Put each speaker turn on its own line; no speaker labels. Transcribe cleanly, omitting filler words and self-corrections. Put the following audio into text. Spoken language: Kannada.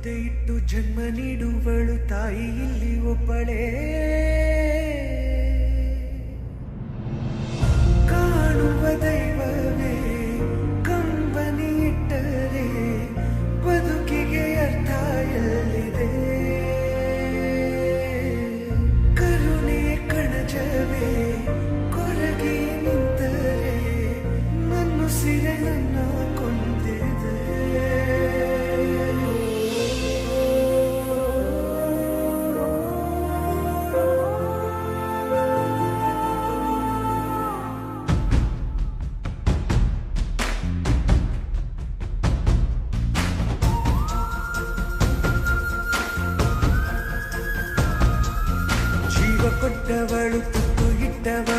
ಮುದ್ದೆ ಇಟ್ಟು ಜನ್ಮ ನೀಡುವಳು ತಾಯಿ ಇಲ್ಲಿ ಒಬ್ಬಳೇ. ಕಾಣುವ ದೈವವೇ ಕಂಬನಿ ಇಟ್ಟರೆ ಬದುಕಿಗೆ ಅರ್ಥ ಎಲ್ಲಿದೆ. ಕರುಣೆ ಕಣಜವೇ ಕೊರಗಿ ನಿಂತರೆ ನನ್ನ ಸಿರೆ ನನ್ನ ಕೊಂದಿದೆ. ಜೀವ ಕೊಟ್ಟವಳು ತುತ್ತು ಇಟ್ಟವಳು